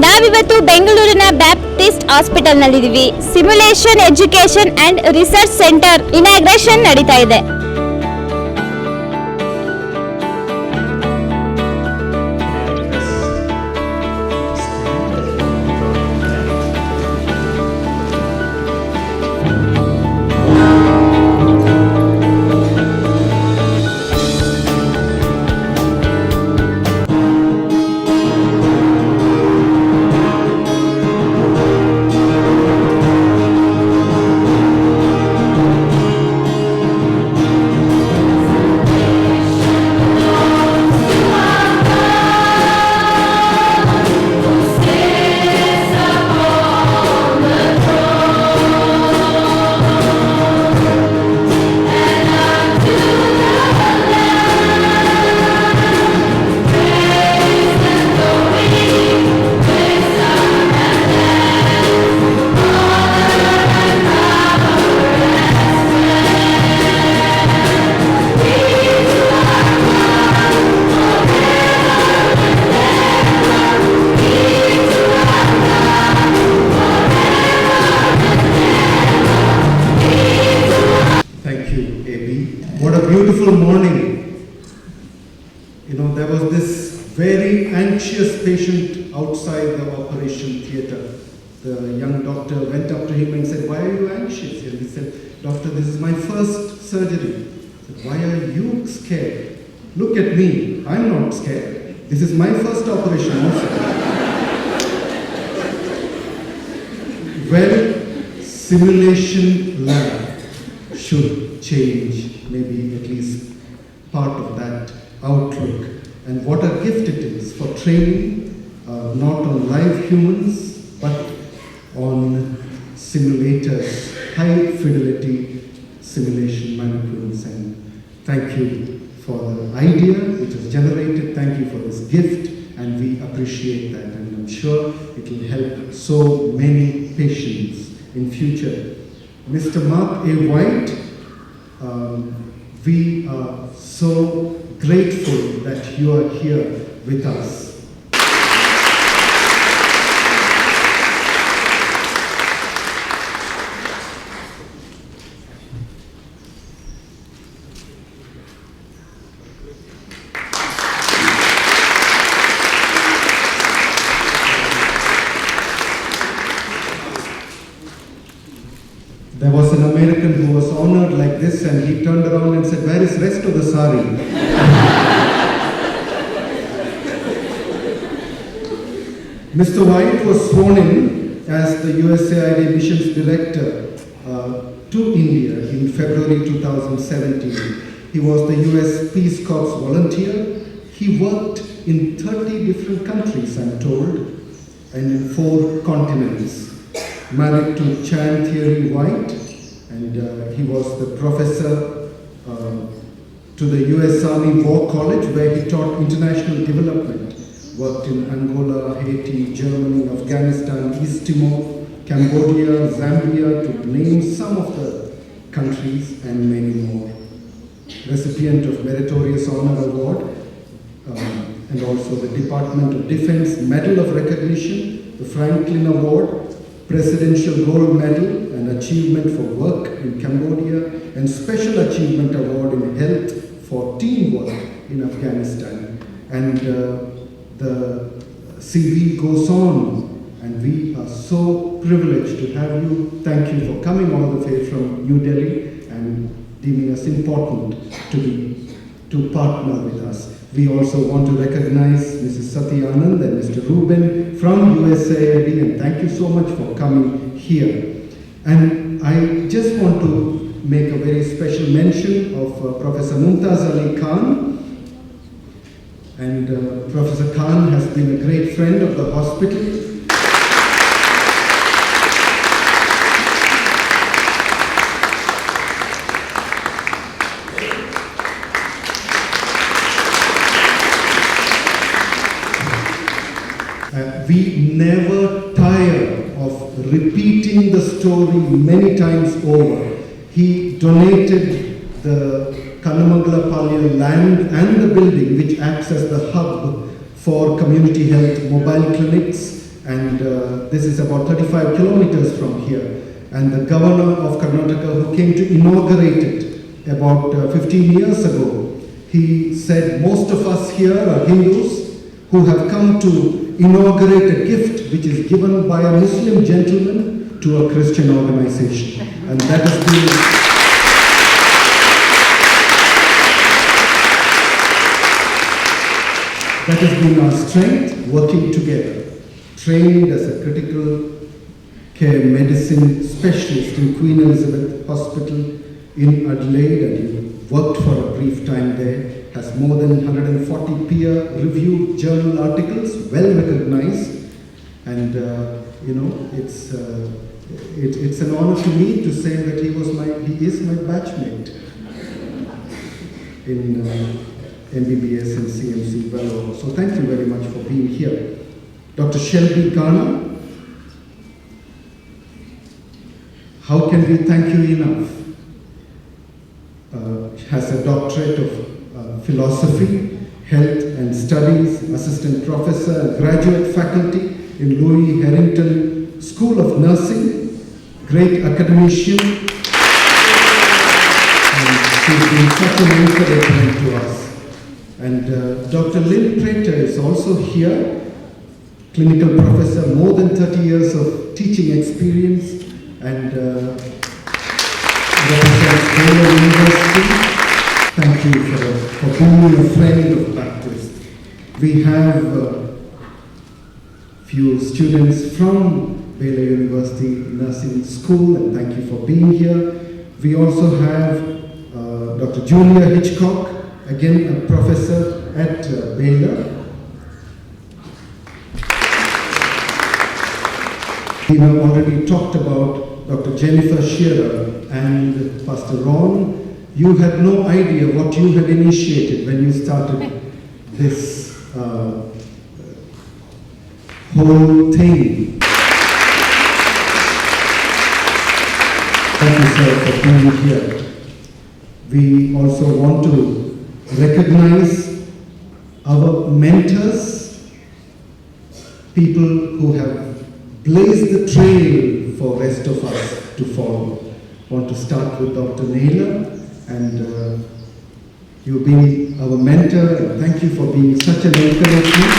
ನಾವಿವತ್ತು ಬೆಂಗಳೂರಿನ Baptist hospital ನಲ್ಲಿದ್ದೀವಿ. Simulation education and research centre inauguration ನಡೀತಾ ಇದೆ. What a beautiful morning. There was this very anxious patient outside the operation theatre. The young doctor went up to him and said, "Why are you anxious?" And he said, "Doctor, this is my first surgery." He said, "Why are you scared? Look at me, I'm not scared. This is my first operation also." Well, simulation lab should change maybe at least part of that outlook, and what a gift it is for training not on live humans but on simulators, high fidelity simulation mannequins. And thank you for the idea which was generated. Thank you for this gift, and we appreciate that, and I'm sure it will help so many patients in future. Mr. Mark A. White, we are so grateful that you are here with us. There was an American who was honored like this, and he turned around and said, "Where is rest of the sari?" Mr. White was sworn in as the USAID Missions Director to India in February 2017. He was the US Peace Corps volunteer. He worked in 30 different countries, I'm told, and in 4 continents. Married to Chan Thierry White, and he was the professor to the US Army War College, where he taught international development. Worked in Angola, Haiti, Germany, Afghanistan, East Timor, Cambodia, Zambia, to name some of the countries, and many more. Recipient of Meritorious Honor Award, and also the Department of Defense Medal of Recognition, the Franklin Award, Presidential Gold Medal and Achievement for Work in Cambodia, and Special Achievement Award in Health for Teamwork in Afghanistan. And the CV goes on, and we are so privileged to have you. Thank you for coming all the way from New Delhi and deeming us important to partner with us. We also want to recognize Mrs. Sati Anand and Mr. Ruben from USAID, and thank you so much for coming here. And I just want to make a very special mention of Professor Mumtaz Ali Khan. And Professor Khan has been a great friend of the hospital. We never tire of repeating the story many times over. He donated the Kannamangala Palya land and the building, which acts as the hub for community health mobile clinics and this is about 35 kilometers from here. And the governor of Karnataka, who came to inaugurate it about 15 years ago, he said most of us here are Hindus who have come to inaugurate a gift which is given by a Muslim gentleman to a Christian organization. And that has been our strength, working together. Trained as a critical care medicine specialist in Queen Elizabeth Hospital in Adelaide, and he worked for a brief time there, has more than 140 peer-reviewed journal articles, well recognized, and it's an honor to me to say that he is my batchmate in MBBS and CMC Bangalore. So thank you very much for being here. Dr. Shelby Garner, how can we thank you enough? Has a doctorate of philosophy, health and studies, assistant professor and graduate faculty in Louis Harrington School of Nursing, great academician, and she's been such an encouragement to us. And Dr. Lynn Prater is also here, clinical professor, more than 30 years of teaching experience, and represents Bangalore University. Thank you for being a friend of Baptist. We have few students from Baylor University Nursing School, and thank you for being here. We also have Dr. Julia Hitchcock, again a professor at Baylor. We have already talked about Dr. Jennifer Shearer and Pastor Ron. You had no idea what you had initiated when you started this whole thing. Thank you, sir, for being here. We also want to recognize our mentors, people who have blazed the trail for the rest of us to follow. I want to start with Dr. Naylor, and you've been our mentor, and thank you for being such an encouragement.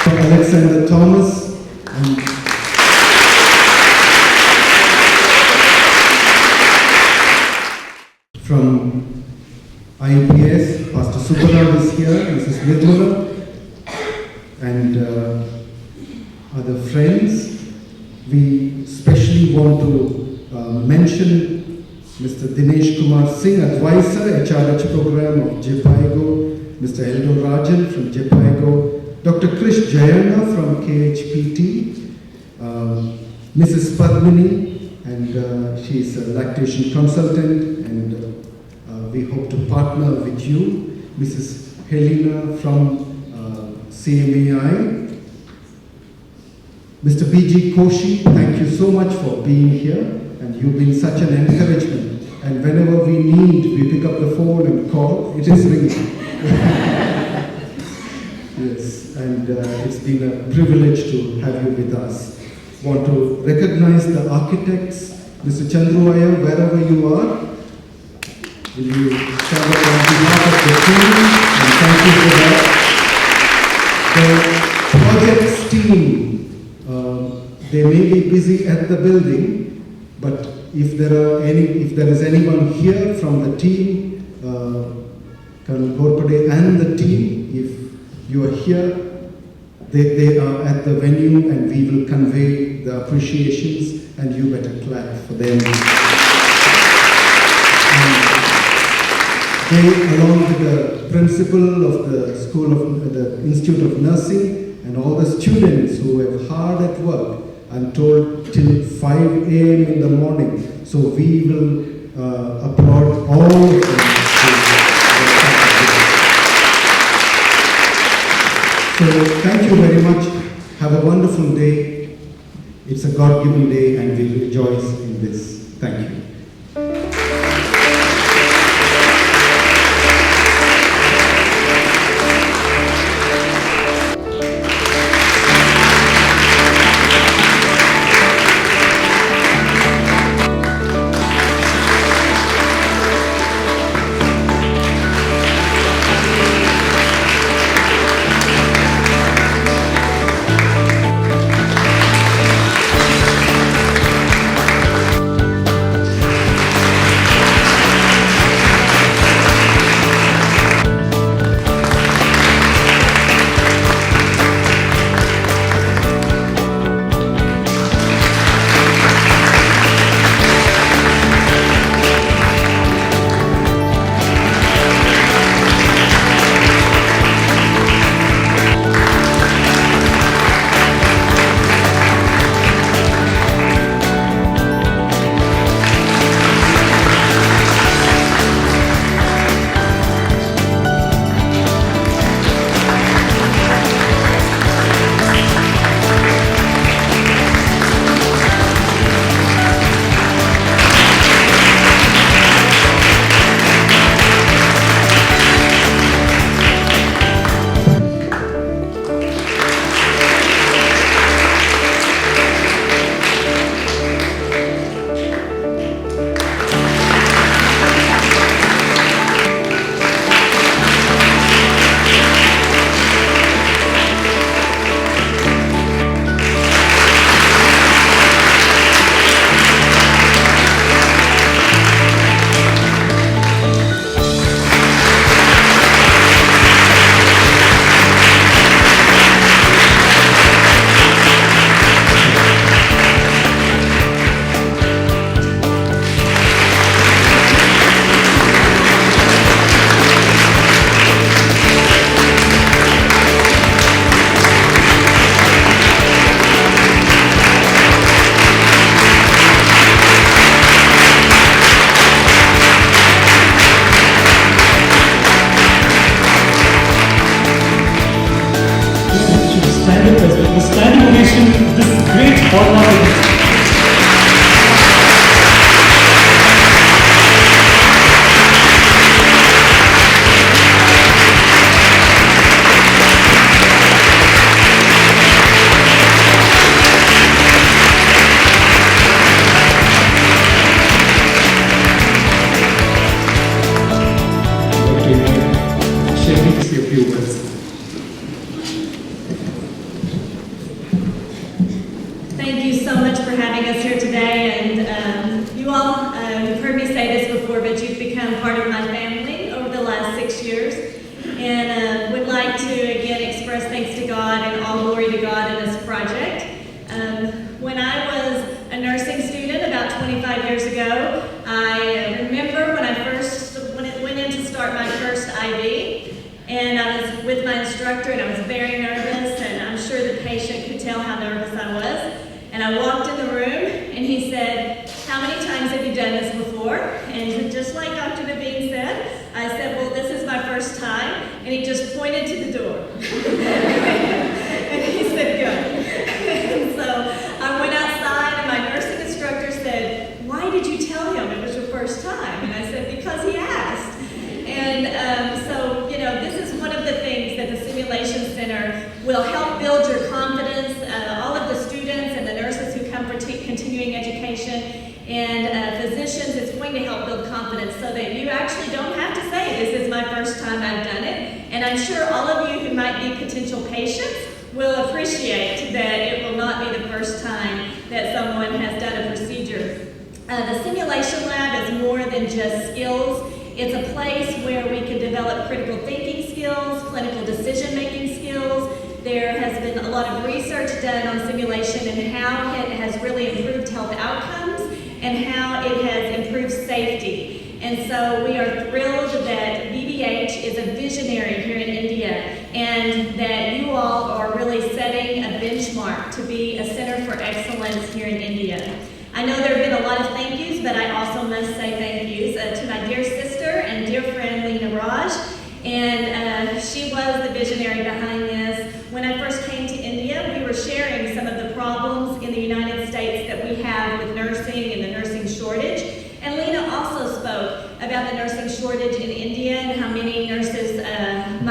For Alexander Thomas, and from IPS, Pastor Subbarao is here, Mrs. Nirmala, and other friends. We especially want to mention Mr. Dinesh Kumar Singh, advisor, HRH program of Jepaigo, Mr. Eldo Rajan from Jepaigo, Dr. Krish Jayana from KHPT, Mrs. Padmini, and she is a lactation consultant, and we hope to partner with you, Mrs. Helena from CMAI. Mr. B.G. Koshi, thank you so much for being here, and you've been such an encouragement. And whenever we need, we pick up the phone and call. It is ringing. Yes, and it's been a privilege to have you with us. Want to recognize the architects, Mr. Chandruaya, wherever you are. Will you stand up on behalf of the team, and thank you for that. The projects team, they may be busy at the building, but if there is anyone here from the team, Colonel Gorpade and the team, if you are here, they are at the venue, and we will convey the appreciations, and you better clap for them. They, along with the principal of the School of the Institute of Nursing, and all the students who are hard at work, I'm told till 5 a.m. in the morning. So we will applaud all of them. So thank you very much. Have a wonderful day. It's a God-given day, and we rejoice in this. Thank you. And I was with my instructor, and I was very nervous, and I'm sure the patient could tell how nervous I was. And I walked in the room, and he said, "How many times have you done this before?" And just like Dr. Naveen said, I said, "Well, this is my first time." And he just pointed to the door. And he said, "Good." And so I went outside, and my nursing instructor said, "Why did you tell him it was your first time?" And I said, "Because he asked." And so, this is one of the things that the Simulation Center will help build your confidence. All of the students and the nurses who come for continuing education and physicians, it's going to help build confidence so that you actually don't have to say, "This is my first time I've done it." And I'm sure all of you who might be potential patients will appreciate that it will not be the first time that someone has done a procedure. The simulation lab is more than just skills. It's a place where we can develop critical thinking skills, clinical decision-making skills. There has been a lot of research done on simulation and how it has really improved health outcomes and how it has improved safety. And so we are thrilled that BBH is a visionary here in India and that you all are really setting a benchmark to be a center for excellence here in India. I know there have been a lot of thank yous, but I also must say thank yous to my dear sister and dear friend Leena Raj. And she was the visionary behind this. When I first came to India, we were sharing some of the problems in the United States that we have with nursing and the nursing shortage. And Leena also spoke about the nursing shortage in India and how many nurses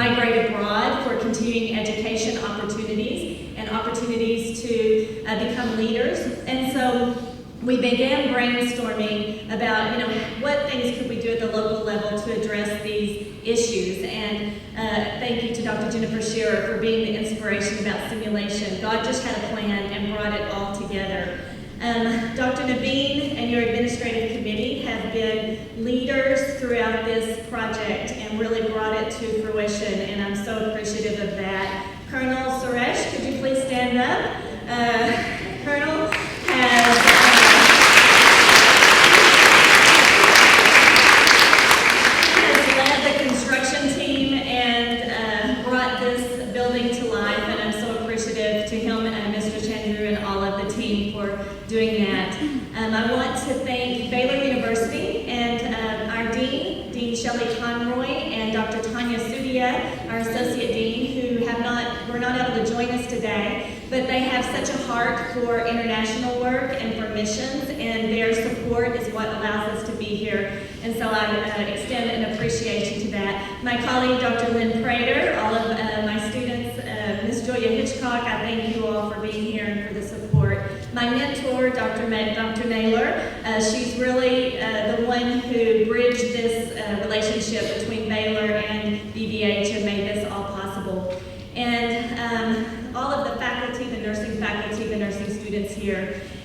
migrate abroad for continuing education opportunities and opportunities to become leaders. And so we began brainstorming about, what things could we do at the local level to address these issues. And thank you to Dr. Jennifer Shearer for being the inspiration about simulation. God just had a plan and brought it all together. Dr. Naveen and your administrative committee have been leaders throughout this project and really brought it to fruition, and I'm so appreciative of that. Colonel Suresh, could you please stand up? Colonel has led the construction team and brought this building to life, and I'm so appreciative to him and Mr. Chandru and all of the team for doing that. I want to thank Baylor University and our Dean Shelley Conroy, and Dr. Tanya Sudia, our Associate Dean, who were not able to join us today, but they have such a heart for international work and for missions, and their support is what allows us to be here. And so I extend an appreciation to that. My colleague, Dr. Lynn Prater, all of my students, Ms. Julia Hitchcock, I thank you all for being here and for the support. My mentor, Dr. Naylor, she's really the one who bridged this relationship between Baylor and BBH and made this all possible. And all of the faculty, the nursing students here.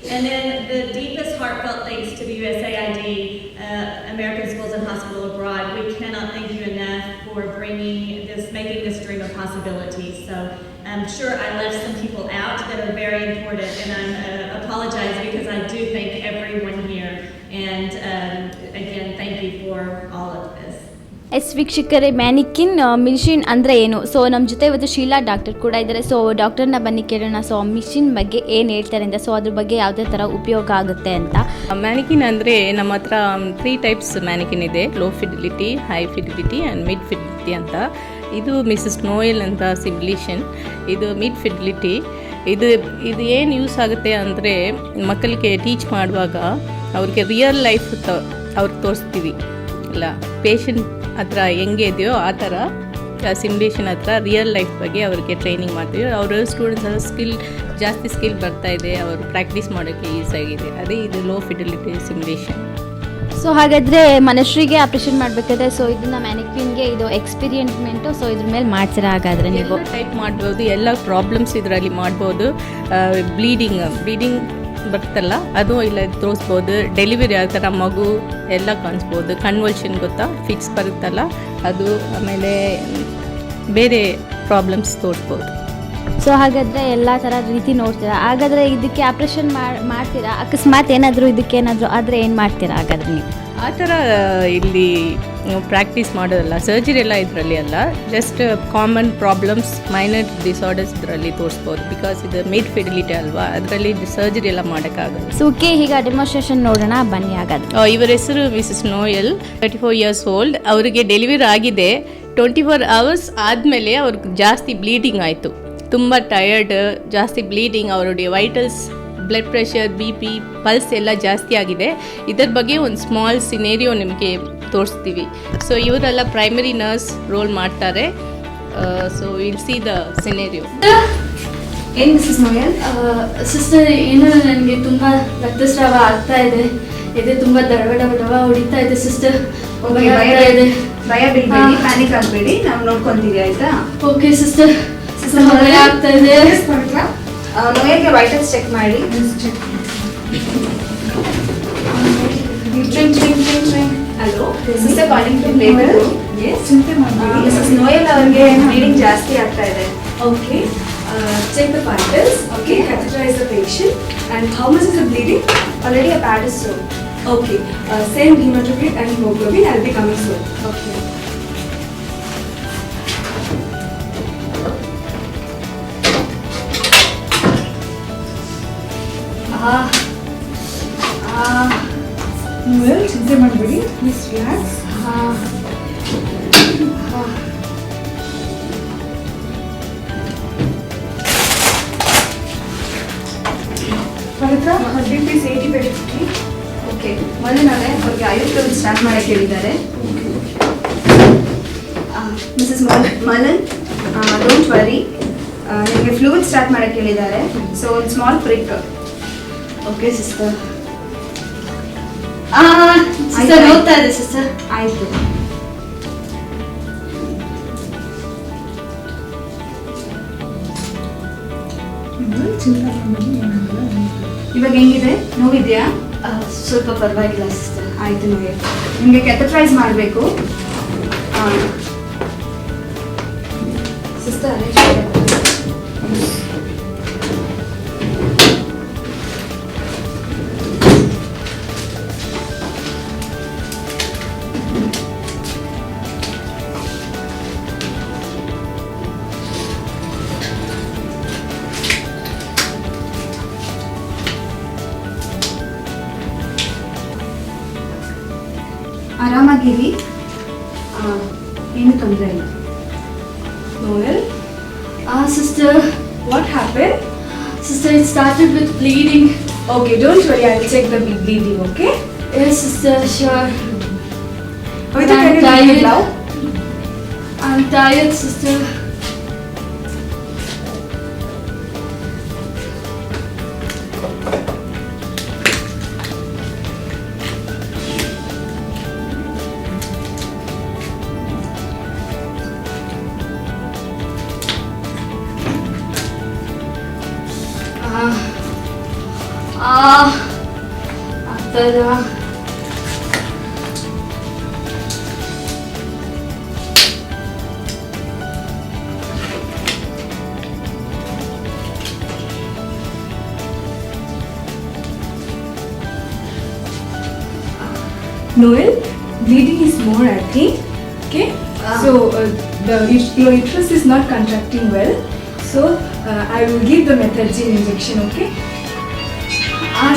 And then the deepest heartfelt thanks to the USAID, American Schools and Hospital Abroad. We cannot thank you enough for making this dream a possibility. So I'm sure I left some people out that are very important, and I apologize because I do thank everyone here. And again, thank you for all of this. Yes ವೀಕ್ಷಕರೇ, mannequin machine ಅಂದರೆ ಏನು? So ನಮ್ಮ ಜೊತೆ ಇವತ್ತು Sheila doctor ಕೂಡ ಇದ್ದಾರೆ. So ಡಾಕ್ಟರ್ನ ಬನ್ನಿ ಕೇಳೋಣ. ಸೊ ಮಿಷಿನ್ ಬಗ್ಗೆ ಏನು ಹೇಳ್ತಾರೆ ಅಂತ, ಸೊ ಅದ್ರ ಬಗ್ಗೆ ಯಾವುದೇ ಥರ ಉಪಯೋಗ ಆಗುತ್ತೆ ಅಂತ. ಮ್ಯಾನಿಕಿನ್ ಅಂದರೆ ನಮ್ಮ ಹತ್ರ 3 ಟೈಪ್ಸ್ ಮ್ಯಾನಿಕಿನ್ ಇದೆ: low fidelity, high fidelity and mid fidelity ಅಂತ. ಇದು ಮಿಸಸ್ ನೋಯಲ್ ಅಂತ ಸಿಮ್ಯುಲೇಷನ್. ಇದು ಮಿಡ್ ಫಿಡಿಲಿಟಿ. ಇದು ಏನು ಯೂಸ್ ಆಗುತ್ತೆ ಅಂದರೆ, ಮಕ್ಕಳಿಗೆ ಟೀಚ್ ಮಾಡುವಾಗ ಅವ್ರಿಗೆ ರಿಯಲ್ ಲೈಫ್ ಅವ್ರಿಗೆ ತೋರಿಸ್ತೀವಿ ಅಲ್ಲ, ಪೇಷಂಟ್ ಹತ್ರ ಹೆಂಗೆ ಇದೆಯೋ ಆ ಥರ ಸಿಮ್ಯುಲೇಷನ್ ಹತ್ರ ರಿಯಲ್ ಲೈಫ್ ಬಗ್ಗೆ ಅವ್ರಿಗೆ ಟ್ರೈನಿಂಗ್ ಮಾಡ್ತೀವಿ. ಅವರು ಸ್ಟೂಡೆಂಟ್ಸ್ ಜಾಸ್ತಿ ಸ್ಕಿಲ್ ಬರ್ತಾ ಇದೆ, ಅವರು ಪ್ರಾಕ್ಟೀಸ್ ಮಾಡೋಕ್ಕೆ ಈಸಿ ಆಗಿದೆ. ಅದೇ ಇದು ಲೋ ಫಿಡಿಲಿಟಿ ಸಿಮ್ಯುಲೇಷನ್. ಸೊ ಹಾಗಾದರೆ ಮನುಷ್ಯರಿಗೆ ಆಪ್ರೇಷನ್ ಮಾಡಬೇಕಾದ್ರೆ ಸೊ ಇದನ್ನು ಮ್ಯಾನಿಕ್ವಿನ್ಗೆ ಇದು ಎಕ್ಸ್ಪೀರಿಯನ್ಸ್ಮೆಂಟು, ಸೊ ಇದ್ರ ಮೇಲೆ ಮಾಡ್ತೀರಾ? ಹಾಗಾದರೆ ನೀವು ಟೈಪ್ ಮಾಡ್ಬೋದು, ಎಲ್ಲ ಪ್ರಾಬ್ಲಮ್ಸ್ ಇದರಲ್ಲಿ ಮಾಡ್ಬೋದು. ಬ್ಲೀಡಿಂಗ್ ಬರ್ತಲ್ಲ ಅದು ಇಲ್ಲ ತೋರಿಸ್ಬೋದು. ಡೆಲಿವರಿ ಆ ಥರ ಮಗು ಎಲ್ಲ ಕಾಣಿಸ್ಬೋದು. ಕನ್ವಲ್ಷನ್ ಗೊತ್ತಾ, ಫಿಕ್ಸ್ ಬರುತ್ತಲ್ಲ ಅದು, ಆಮೇಲೆ ಬೇರೆ ಪ್ರಾಬ್ಲಮ್ಸ್ ತೋರಿಸ್ಬೋದು. ಸೊ ಹಾಗಾದರೆ ಎಲ್ಲ ಥರ ರೀತಿ ನೋಡ್ತೀರಾ? ಹಾಗಾದರೆ ಇದಕ್ಕೆ ಆಪ್ರೇಷನ್ ಮಾಡ್ತೀರಾ? ಅಕಸ್ಮಾತ್ ಏನಾದರೂ ಇದಕ್ಕೇನಾದರೂ ಆದರೆ ಏನು ಮಾಡ್ತೀರಾ ಹಾಗಾದರೆ ನೀವು? ಆ ಥರ ಇಲ್ಲಿ ಪ್ರಾಕ್ಟೀಸ್ ಮಾಡೋದಲ್ಲ, ಸರ್ಜರಿ ಎಲ್ಲ ಇದರಲ್ಲಿ ಅಲ್ಲ, just common problems, minor disorders ಇದರಲ್ಲಿ ತೋರಿಸ್ಬೋದು. ಬಿಕಾಸ್ ಇದು ಮಿಡ್ ಫಿಡಿಲಿಟಿ ಅಲ್ವಾ, ಅದರಲ್ಲಿ ಸರ್ಜರಿ ಎಲ್ಲ ಮಾಡೋಕ್ಕಾಗಲ್ಲ. ಸೊ ಓಕೆ, ಈಗ ಡೆಮಾನ್ಸ್ಟ್ರೇಷನ್ ನೋಡೋಣ ಬನ್ನಿ. ಆಗೋದು ಇವರ ಹೆಸರು ಮಿಸಸ್ ನೋಯಲ್, 34 years old. ಅವರಿಗೆ ಡೆಲಿವರಿ ಆಗಿದೆ. 24 hours ಆದಮೇಲೆ ಅವ್ರಿಗೆ ಜಾಸ್ತಿ ಬ್ಲೀಡಿಂಗ್ ಆಯಿತು. ತುಂಬ ಟಯರ್ಡ್, ಜಾಸ್ತಿ ಬ್ಲೀಡಿಂಗ್, ಅವರಿಗೆ vitals, blood pressure, BP, pulse ಎಲ್ಲ ಜಾಸ್ತಿ ಆಗಿದೆ. ಇದರ ಬಗ್ಗೆ ಒಂದು ಸ್ಮಾಲ್ ಸಿನೇರಿಯೋ ನಿಮಗೆ ತೋರಿಸ್ತೀವಿ. ಸೊ ಇವರೆಲ್ಲ ಪ್ರೈಮರಿ ನರ್ಸ್ ರೋಲ್ ಮಾಡ್ತಾರೆ. So will see the scenario. ಏನು ಮಿಸಸ್ ನೋಯಲ್? ಸಿಸ್ಟರ್, ಏನು ನನಗೆ ತುಂಬ ರಕ್ತಸ್ರಾವ ಆಗ್ತಾ ಇದೆ. ಇದೆ ತುಂಬ ದಡವ ಹೊಡಿತಾ ಇದೆ ಸಿಸ್ಟರ್. ಭಯ ಬೀಳ್ಬೇಡಿ, ಪ್ಯಾನಿಕ್ ಆಗಬೇಡಿ, ನಾವು ನೋಡ್ಕೊಂತೀವಿ, ಆಯ್ತಾ? ಓಕೆ ಸಿಸ್ಟರ್, ಭಯ ಆಗ್ತಾ ಇದೆ. ನೋಯಲ್ಗೆ ವೈಟಲ್ಸ್ ಚೆಕ್ ಮಾಡಿ. Hello, sister calling to labour. Mrs Noel ಅವರಿಗೆ ಬ್ಲೀಡಿಂಗ್ ಜಾಸ್ತಿ ಆಗ್ತಾ ಇದೆ. Okay, check the vitals. Okay, catheterize the patient. And how much is the bleeding? Already a pad is soon. Okay, same hematocrit and hemoglobin. I'll be coming soon. Okay. Well, ಚಿಂತೆ ಮಾಡಬೇಡಿ. Please relax. Pavitra, BP is 80/50. Okay, ಮೊದಲು ನಾಳೆ ಅವ್ರಿಗೆ ಆಯುರ್ವೇದ start ಮಾಡಕ್ಕೆ ಹೇಳಿದ್ದಾರೆ. Mrs Malan, don't worry, ನಿಮಗೆ fluid start ಮಾಡಕ್ಕೆ ಹೇಳಿದ್ದಾರೆ. ಸೊ ಒಂದು small prick. Okay sister. Sister ನೋಡ್ತಾ ಇದೆ ಸಿಸ್ಟರ್. ಆಯಿತು. ಇವಾಗ ಹೆಂಗಿದೆ? ನೋವಿದೆಯಾ? ಸ್ವಲ್ಪ ಪರವಾಗಿಲ್ಲ ಸಿಸ್ಟರ್. ಆಯಿತು, ನೋವಿ. ನಿಮಗೆ ಕ್ಯಾಥೆಟ್ರೈಸ್ ಮಾಡಬೇಕು. ಸಿಸ್ಟರ್ ಆರಾಮಾಗಿರಿ, ಏನು ತೊಂದರೆ ಇಲ್ಲ. Noel, sister, what happened? sister, it started with bleeding. Okay, don't worry. I'll check the bleeding. Okay. Yes sister, sure. Pavitra, can you tired. breathe it loud? I'm tired sister. ಆಗ್ತದ? Noel, bleeding is more, I think. Okay. So the uterus is not contracting well. So I will give the methergine injection. Okay.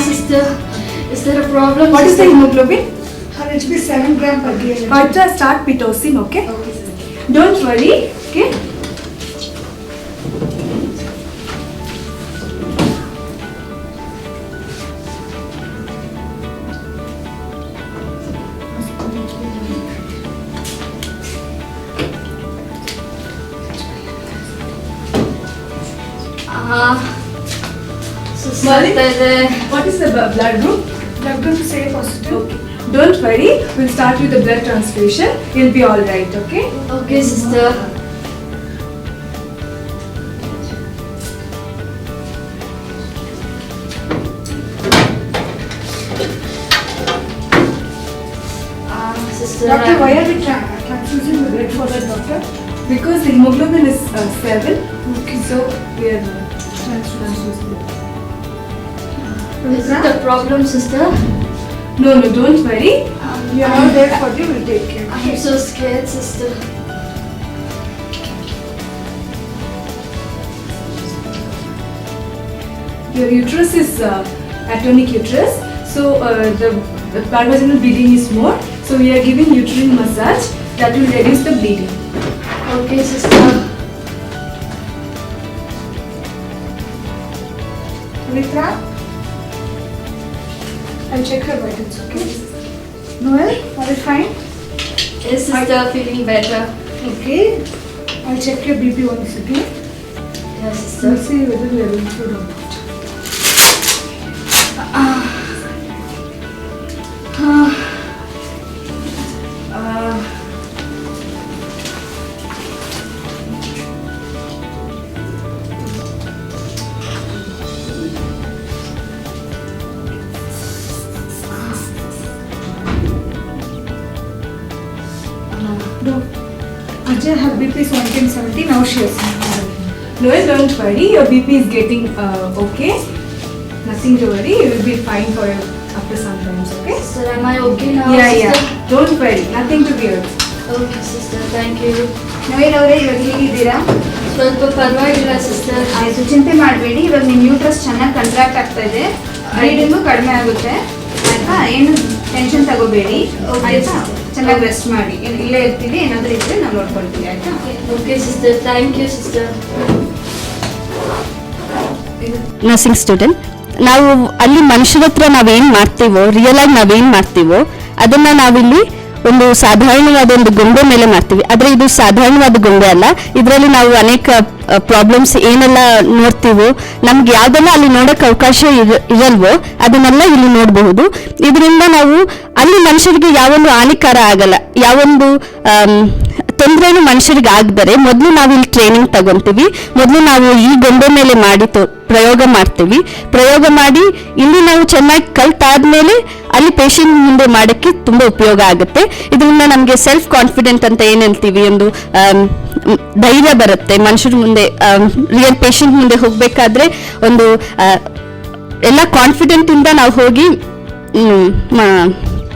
Sister, is there a problem? What is the hemoglobin? Her HB 7 gram per day. Pavitra, start pitocin. Okay. Okay, sir. Don't worry. Okay. What is the blood group? Blood group is A positive. Okay. Don't worry. We'll start with the blood transfusion. You'll be all right. Okay. Okay, sister. Sister, Doctor, why are we transfusing the blood for that, doctor? Because the hemoglobin is 7. Okay. So we are transfusing. is it a problem, sister? No, don't worry. We are all there for you, we'll take care. I'm so scared, sister. Your uterus is atonic uterus, so the vaginal bleeding is more. So we are giving uterine massage that will reduce the bleeding. Okay, sister. Pavitra, I'll check her vitals, okay? Noel, are you fine? Yes, sister, feeling better. Okay. I'll check your BP once, okay? Yes, sister. We'll see whether we are going through or not. No. Ajay, her BP is 170, now she has Noel, don't worry. Your BP is getting okay. Nothing to worry. You will be fine for after some times, okay? Sister, am I okay now? Yeah. sister? Don't worry. Nothing to be worried. Okay, sister, thank you. Noel ಅವರೇ ಇವಾಗ ಹೇಗಿದ್ದೀರಾ? ಸ್ವಲ್ಪ ಪರವಾಗಿಲ್ಲ sister. ಆಯಿತು, ಚಿಂತೆ ಮಾಡಬೇಡಿ. ಇವಾಗ ನಿಮ್ಮ ಯೂಟ್ರಸ್ ಚೆನ್ನಾಗಿ ಕಂಟ್ರಾಕ್ಟ್ ಆಗ್ತಾ ಇದೆ, ಬ್ಲೀಡಿಂಗು ಕಡಿಮೆ ಆಗುತ್ತೆ ಆಯ್ತಾ? ಏನು ಟೆನ್ಷನ್ ತಗೋಬೇಡಿ ಆಯ್ತಾ? ಚೆನ್ನಾಗಿ ರೆಸ್ಟ್ ಮಾಡಿ. ಇಲ್ಲೇ ಇರ್ತೀವಿ, ಏನಾದರೂ ಇದ್ದರೆ ನಾವು ನೋಡ್ಕೊಳ್ತೀವಿ ಆಯ್ತಾ? Okay sister, thank you sister. Nursing student. ನಾವು ಅಲ್ಲಿ ಮನುಷ್ಯರ ಹತ್ರ ನಾವೇನು ಮಾಡ್ತೀವೋ, ರಿಯಲ್ ಆಗಿ ನಾವೇನು ಮಾಡ್ತೀವೋ ಅದನ್ನು ನಾವಿಲ್ಲಿ ಒಂದು ಸಾಧಾರಣವಾದ ಒಂದು ಗೊಂಬೆ ಮೇಲೆ ಮಾಡ್ತೀವಿ. ಆದರೆ ಇದು ಸಾಧಾರಣವಾದ ಗೊಂಬೆ ಅಲ್ಲ. ಇದರಲ್ಲಿ ನಾವು ಅನೇಕ ಪ್ರಾಬ್ಲಮ್ಸ್ ಏನೆಲ್ಲ ನೋಡ್ತೀವೋ, ನಮ್ಗೆ ಯಾವುದೆಲ್ಲ ಅಲ್ಲಿ ನೋಡೋಕ್ಕೆ ಅವಕಾಶ ಇರಲ್ವೋ ಅದನ್ನೆಲ್ಲ ಇಲ್ಲಿ ನೋಡಬಹುದು. ಇದರಿಂದ ನಾವು ಅಲ್ಲಿ ಮನುಷ್ಯರಿಗೆ ಯಾವೊಂದು ಹಾನಿಕಾರ ಆಗಲ್ಲ, ಯಾವೊಂದು ತೊಂದರೆನೂ ಮನುಷ್ಯರಿಗೆ ಆಗದರೆ ಮೊದಲು ನಾವು ಇಲ್ಲಿ ಟ್ರೈನಿಂಗ್ ತಗೊತೀವಿ. ಮೊದಲು ನಾವು ಈ ಗೊಂಬೆ ಮೇಲೆ ಮಾಡಿ ಪ್ರಯೋಗ ಮಾಡ್ತೀವಿ. ಪ್ರಯೋಗ ಮಾಡಿ ಇಲ್ಲಿ ನಾವು ಚೆನ್ನಾಗಿ ಕಲ್ತಾದ್ಮೇಲೆ ಅಲ್ಲಿ ಪೇಷಂಟ್ ಮುಂದೆ ಮಾಡೋಕ್ಕೆ ತುಂಬ ಉಪಯೋಗ ಆಗುತ್ತೆ. ಇದರಿಂದ ನಮಗೆ ಸೆಲ್ಫ್ ಕಾನ್ಫಿಡೆಂಟ್ ಅಂತ ಏನು ಹೇಳ್ತೀವಿ, ಒಂದು ಧೈರ್ಯ ಬರುತ್ತೆ ಮನುಷ್ಯರ ಮುಂದೆ. ರಿಯಲ್ ಪೇಷಂಟ್ ಮುಂದೆ ಹೋಗಬೇಕಾದ್ರೆ ಒಂದು ಎಲ್ಲ ಕಾನ್ಫಿಡೆಂಟಿಂದ ನಾವು ಹೋಗಿ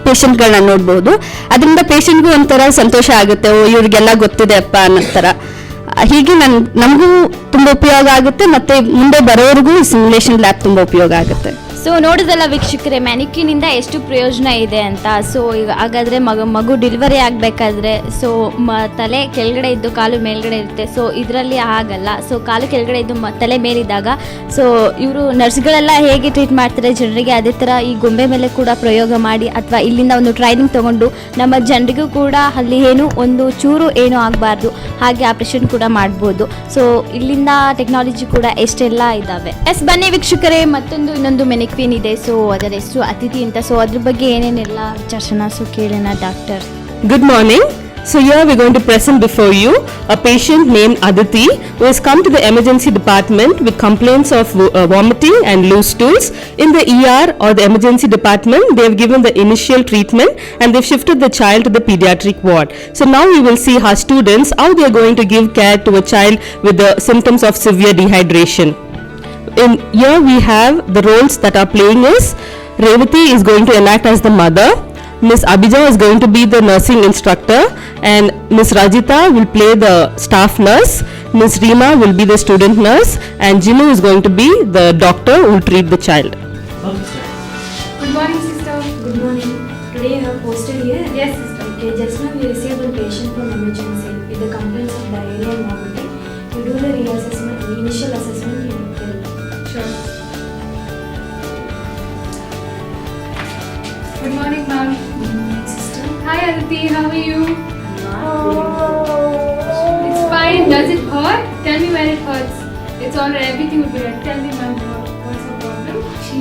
ಪೇಷಂಟ್ಗಳನ್ನ ನೋಡ್ಬೋದು. ಅದರಿಂದ ಪೇಷಂಟ್ಗೂ ಒಂಥರ ಸಂತೋಷ ಆಗುತ್ತೆ, ಓ ಇವ್ರಿಗೆಲ್ಲ ಗೊತ್ತಿದೆ ಅಪ್ಪ ಅನ್ನೋ ಥರ. ಹೀಗೆ ನಮಗೂ ತುಂಬ ಉಪಯೋಗ ಆಗುತ್ತೆ, ಮತ್ತು ಮುಂದೆ ಬರೋರಿಗೂ ಸಿಮ್ಯುಲೇಷನ್ ಲ್ಯಾಬ್ ತುಂಬ ಉಪಯೋಗ ಆಗುತ್ತೆ. ಸೊ ನೋಡೋದಲ್ಲ ವೀಕ್ಷಕರೇ, ಮ್ಯಾನಿಕ್ಯೂನಿಂದ ಎಷ್ಟು ಪ್ರಯೋಜನ ಇದೆ ಅಂತ. ಸೊ ಈಗ ಹಾಗಾದರೆ ಮಗು ಡೆಲಿವರಿ ಆಗಬೇಕಾದ್ರೆ ಸೊ ತಲೆ ಕೆಳಗಡೆ ಇದ್ದು ಕಾಲು ಮೇಲ್ಗಡೆ ಇರುತ್ತೆ. ಸೊ ಇದರಲ್ಲಿ ಆಗಲ್ಲ. ಸೊ ಕಾಲು ಕೆಳಗಡೆ ಇದ್ದು ತಲೆ ಮೇಲಿದ್ದಾಗ ಸೊ ಇವರು ನರ್ಸ್ಗಳೆಲ್ಲ ಹೇಗೆ ಟ್ರೀಟ್ ಮಾಡ್ತಾರೆ ಜನರಿಗೆ, ಅದೇ ಥರ ಈ ಗೊಂಬೆ ಮೇಲೆ ಕೂಡ ಪ್ರಯೋಗ ಮಾಡಿ ಅಥವಾ ಇಲ್ಲಿಂದ ಒಂದು ಟ್ರೈನಿಂಗ್ ತೊಗೊಂಡು ನಮ್ಮ ಜನರಿಗೂ ಕೂಡ ಅಲ್ಲಿ ಏನು ಒಂದು ಚೂರು ಏನೂ ಆಗಬಾರ್ದು ಹಾಗೆ ಆಪ್ರೇಷನ್ ಕೂಡ ಮಾಡ್ಬೋದು. ಸೊ ಇಲ್ಲಿಂದ ಟೆಕ್ನಾಲಜಿ ಕೂಡ ಎಷ್ಟೆಲ್ಲ ಇದ್ದಾವೆ. ಎಸ್ ಬನ್ನಿ ವೀಕ್ಷಕರೇ, ಇನ್ನೊಂದು ಮೆನಿಕ್ಯೂನ್ ಇದೆ. ಸೊ ಅದರ ಹೆಸರು ಅತಿಥಿ ಅಂತ. ಸೊ ಅದ್ರ ಬಗ್ಗೆ ಏನೇನೆಲ್ಲ ವಿಚಾರಿಸೋಣ, ಸೊ ಕೇಳೋಣ doctor. Good morning. So here we're going to present before you a patient named Aditi who has come to the emergency department with complaints of vomiting and loose stools. In the ER or the emergency department, they have given the initial treatment and they've shifted the child to the pediatric ward. So now we will see our students how they are going to give care to a child with the symptoms of severe dehydration. In here we have the roles that are playing is Revati is going to enact as the mother, Miss Abhija is going to be the nursing instructor, and Miss Rajita will play the staff nurse, Miss Reema will be the student nurse, and Jinu is going to be the doctor who will treat the child. Good morning, sister. Good morning. Today you have posted here? Yes, sister. Okay, just now we received a patient from emergency with the complaints of diarrhea and vomiting. You do the reassessment, initial assessment you will tell. Sure. Good morning, ma'am. Good morning, sister. Hi, Aditi. How are you? It's fine. Does it hurt? Tell me where it hurts. It's all right. Everything will be right. Tell me, ma'am, what's the problem? She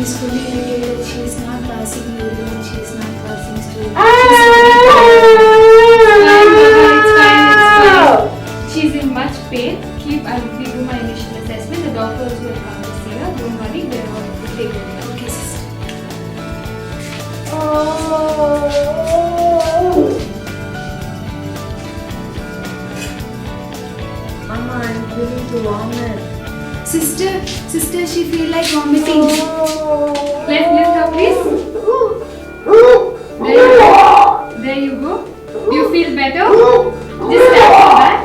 is fully irritated. She is not passing urine. She is not passing stool. It's fine. She's in much pain. I'll do my initial assessment. The doctors will come to see her. Don't worry. They're all take it. Okay, sister. Mama, I'm feeling to vomit. Sister, she feel like vomiting. Lift her, please. There you go. Do you feel better? Just tap your back.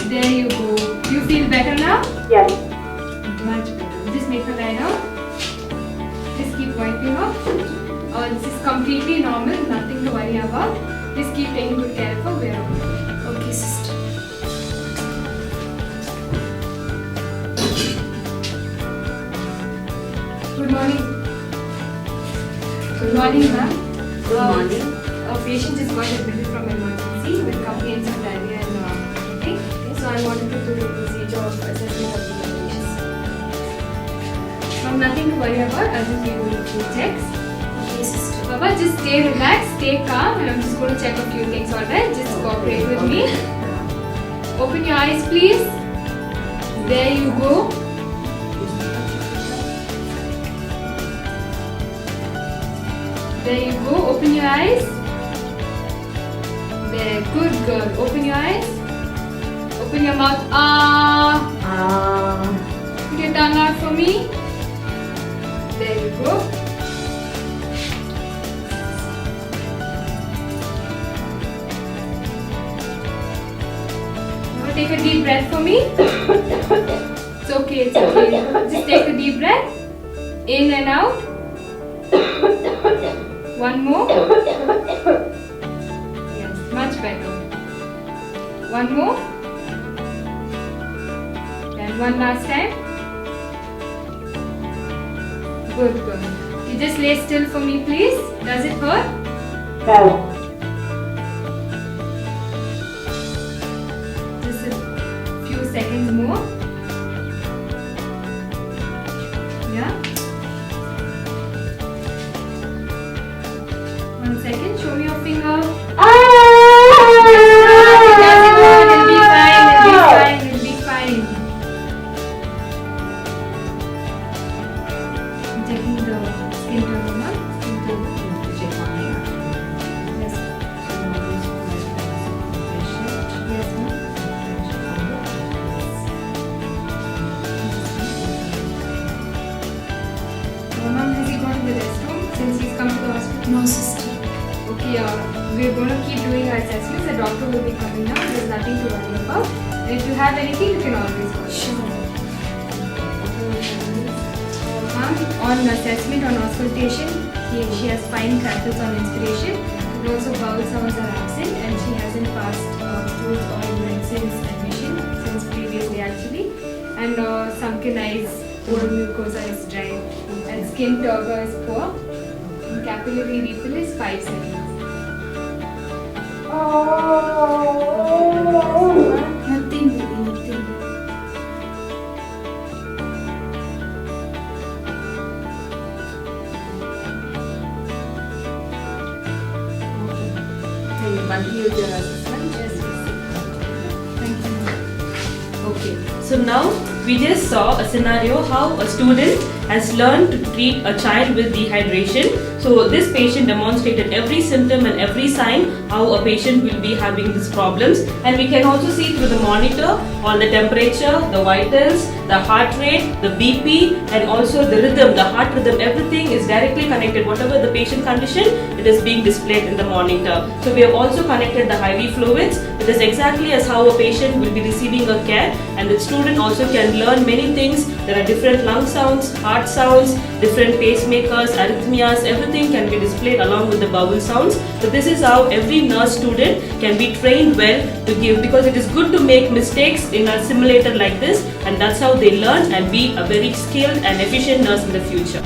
There you go. Do you feel better now? Yes. Much better. Just make her lie down. Just keep wiping off. This is completely normal. Nothing to worry about. Just keep taking good care of her. We are okay. Okay, sister. Good morning. Good morning, ma'am. Good morning. A patient just got admitted from emergency with comprehensive diarrhea and vomiting. So I wanted to do the procedure of assessment of the conditions. Ma'am, nothing to worry about. I'll just give you a few checks. Okay, sister. Baba, just stay relaxed, stay calm, and I'm just going to check a few things. Alright? Just cooperate with me. Open your eyes, please. There you go. There you go. Open your eyes. There. Good girl. Open your eyes. Open your mouth. Put your tongue out for me. There you go. Now take a deep breath for me. It's okay. It's okay. Just take a deep breath. In and out. One more. Yes, much better. One more. And one last time. Good, good. You just lay still for me, please. Does it hurt? No. Just a few seconds more. Yeah. 1 second. Show me your finger. It'll be fine. It'll be fine. It'll be fine. I'm checking the skin tone now. Skin tone. Yes. Yes, ma'am. Ma'am, has he gone to the restroom since he's come to the hospital? No, sister. Okay, we're going to keep doing our assessments. The doctor will be coming now. There's nothing to worry about. And if you have anything, you can always call. Sure. Ma'am, on assessment, on auscultation, she has fine crackles on inspiration. And also bowel sounds are absent, and she hasn't passed foods or urine since admission, since previously actually. And sunken eyes, oral mucosa is dry, and skin turgor is poor. And capillary refill is 5 seconds. Nothing, baby, nothing. So you continue with your assessment? Yes, thank you. Okay, so now we just saw a scenario how a student has learned to treat a child with dehydration. So this patient demonstrated every symptom and every sign how a patient will be having these problems, and we can also see through the monitor all the temperature, the vitals, the heart rate, the BP, and also the rhythm, the heart rhythm, everything is directly connected. Whatever the patient condition, it is being displayed in the monitor. So we have also connected the IV fluids. It is exactly as how a patient will be receiving a care, and the student also can learn many things. There are different lung sounds, heart sounds, different pacemakers, arrhythmias, everything can be displayed along with the bowel sounds. So this is how every nurse student can be trained well to give, because it is good to make mistakes in a simulator like this, and that's how they learn and be a very skilled and efficient nurse in the future.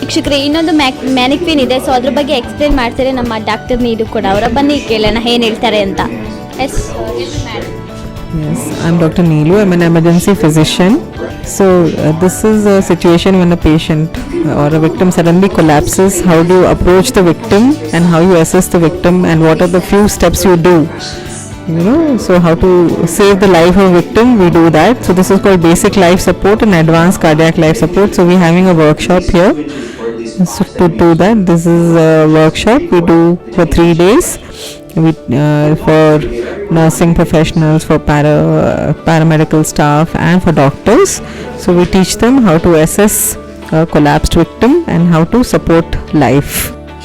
ಶಿಕ್ಷಕರೇ, ಇನ್ನೊಂದು mannequin ಇದೆ, so ಅದ್ರ ಬಗ್ಗೆ explain ಮಾಡ್ತಾರೆ ನಮ್ಮ doctor ನೀಡು ಕೂಡ. ಅವರ ಬನ್ನಿ ಕೇಳೋಣ ಏನು ಹೇಳ್ತಾರೆ ಅಂತ. Yes Yes, I'm Dr. Neelu. I'm an emergency physician. So this is a situation when a patient or a victim suddenly collapses. How do you approach the victim and how you assess the victim and what are the few steps you do? You know, so how to save the life of a victim, we do that. So this is called basic life support and advanced cardiac life support. So we're having a workshop here. So to do that, this is a workshop we do for 3 days. For nursing professionals, for paramedical staff and for doctors. So we teach them how to assess a collapsed victim and how to support life.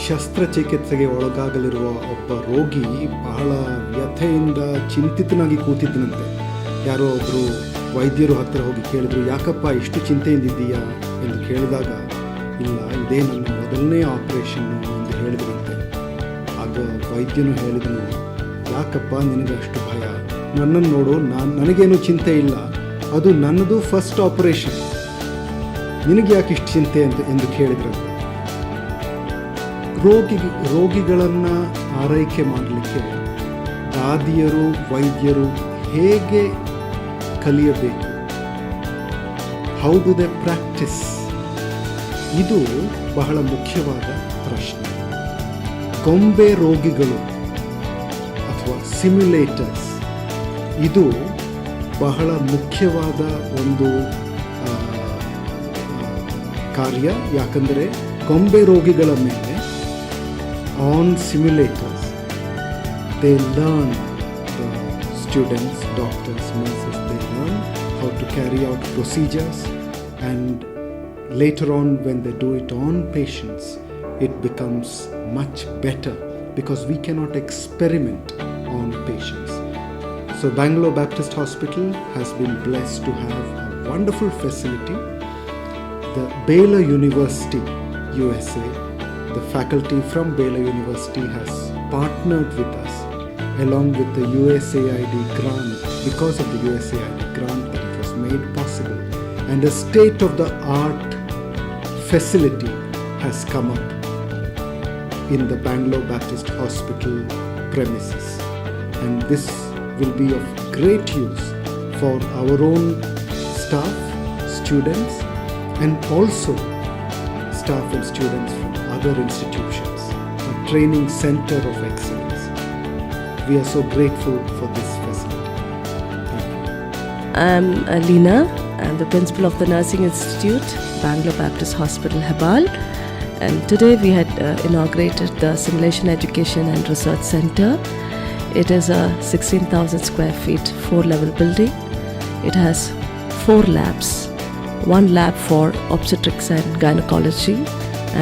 ಶಸ್ತ್ರಚಿಕಿತ್ಸೆಗೆ ಒಳಗಾಗಲಿರುವ ಒಬ್ಬ ರೋಗಿ ಬಹಳ ವ್ಯಥೆಯಿಂದ ಚಿಂತಿತನಾಗಿ ಕೂತಿದ್ದನಂತೆ. ಯಾರೋ ಒಬ್ಬರು ವೈದ್ಯರು ಹತ್ತಿರ ಹೋಗಿ ಕೇಳಿದ್ರು, ಯಾಕಪ್ಪ ಇಷ್ಟು ಚಿಂತೆಯಿಂದಿದ್ದೀಯಾ ಎಂದು ಕೇಳಿದಾಗ, ಇಲ್ಲ ಇದೇ ನನ್ನ ಮೊದಲನೇ ಆಪರೇಷನ್ನು ಎಂದು ಹೇಳಿದ್ರಂತೆ. ಆಗ ವೈದ್ಯನು ಹೇಳಿದನು, ಯಾಕಪ್ಪ ನಿನಗೆ ಅಷ್ಟು ಭಯ? ನನ್ನನ್ನು ನೋಡು, ನನಗೇನು ಚಿಂತೆ ಇಲ್ಲ, ಅದು ನನ್ನದು ಫಸ್ಟ್ ಆಪರೇಷನ್, ನಿನಗೆ ಯಾಕೆ ಇಷ್ಟು ಚಿಂತೆ ಎಂದು ಕೇಳಿದ್ರಂತೆ. ರೋಗಿಗಳನ್ನು ಆರೈಕೆ ಮಾಡಲಿಕ್ಕೆ ದಾದಿಯರು ವೈದ್ಯರು ಹೇಗೆ ಕಲಿಯಬೇಕು, ಹೌ ಡು ದೇ ಪ್ರಾಕ್ಟಿಸ್, ಇದು ಬಹಳ ಮುಖ್ಯವಾದ ಪ್ರಶ್ನೆ. ಗೊಂಬೆ ರೋಗಿಗಳು ಅಥವಾ ಸಿಮ್ಯುಲೇಟರ್ಸ್, ಇದು ಬಹಳ ಮುಖ್ಯವಾದ ಒಂದು ಕಾರ್ಯ. ಯಾಕಂದರೆ ಗೊಂಬೆ ರೋಗಿಗಳ ಮೇಲೆ on simulators they learn, the students, doctors, nurses, they learn how to carry out procedures, and later on when they do it on patients it becomes much better because we cannot experiment on patients. So Bangalore Baptist Hospital has been blessed to have a wonderful facility. The Baylor University, USA, the faculty from Baylor University has partnered with us along with the USAID grant. Because of the USAID grant that it was made possible, and a state-of-the-art facility has come up in the Bangalore Baptist Hospital premises, and this will be of great use for our own staff, students, and also staff and students from other institutions, a training center of excellence. We are so grateful for this facility. Thank you. I'm Alina. I'm the principal of the Nursing Institute, Bangalore Baptist Hospital, Hebal. And today we had inaugurated the Simulation Education and Research Center. It is a 16,000 square feet, 4-level building. It has 4 labs. 1 lab for Obstetrics and Gynecology,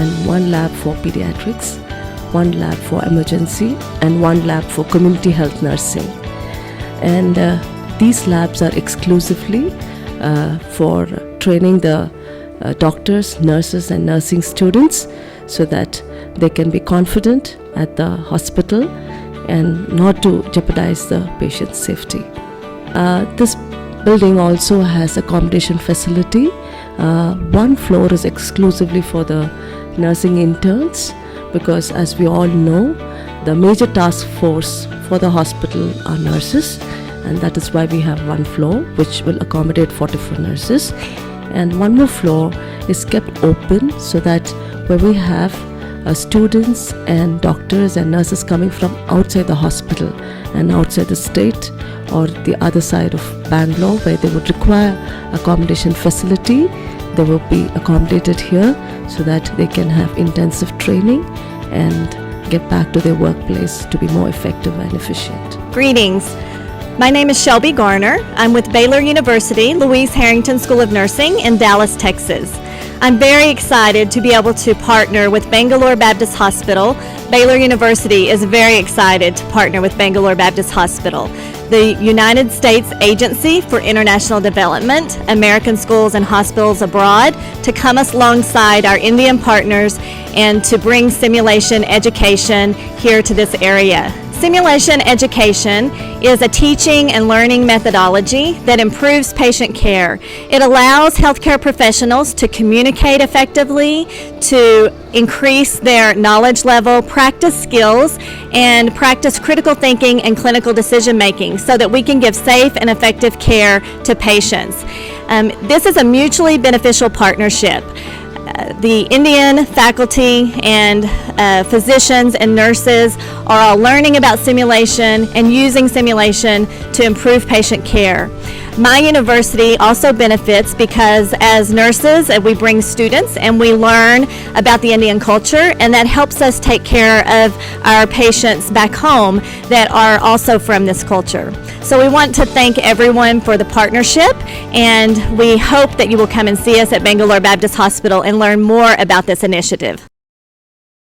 and 1 lab for Pediatrics, 1 lab for Emergency, and 1 lab for Community Health Nursing. And these labs are exclusively for training the doctors, nurses, and nursing students so that they can be confident at the hospital and not to jeopardize the patient's safety. This building also has accommodation facility. 1 floor is exclusively for the nursing interns because, as we all know, the major task force for the hospital are nurses, and that is why we have 1 floor which will accommodate 44 nurses, and 1 more floor is kept open so that where we have students and doctors and nurses coming from outside the hospital and outside the state or the other side of Bangalore where they would require accommodation facility, they will be accommodated here so that they can have intensive training and get back to their workplace to be more effective and efficient. Greetings. My name is Shelby Garner. I'm with Baylor University, Louise Harrington School of Nursing in Dallas, Texas. I'm very excited to be able to partner with Bangalore Baptist Hospital. Baylor University is very excited to partner with Bangalore Baptist Hospital, the United States Agency for International Development, American Schools and Hospitals Abroad, to come alongside our Indian partners and to bring simulation education here to this area. Simulation education is a teaching and learning methodology that improves patient care. It allows healthcare professionals to communicate effectively, to increase their knowledge level, practice skills, and practice critical thinking and clinical decision making so that we can give safe and effective care to patients. This is a mutually beneficial partnership. The Indian faculty and physicians and nurses are all learning about simulation and using simulation to improve patient care. My university also benefits because as nurses we bring students and we learn about the Indian culture, and that helps us take care of our patients back home that are also from this culture. So we want to thank everyone for the partnership, and we hope that you will come and see us at Bangalore Baptist Hospital and learn more about this initiative.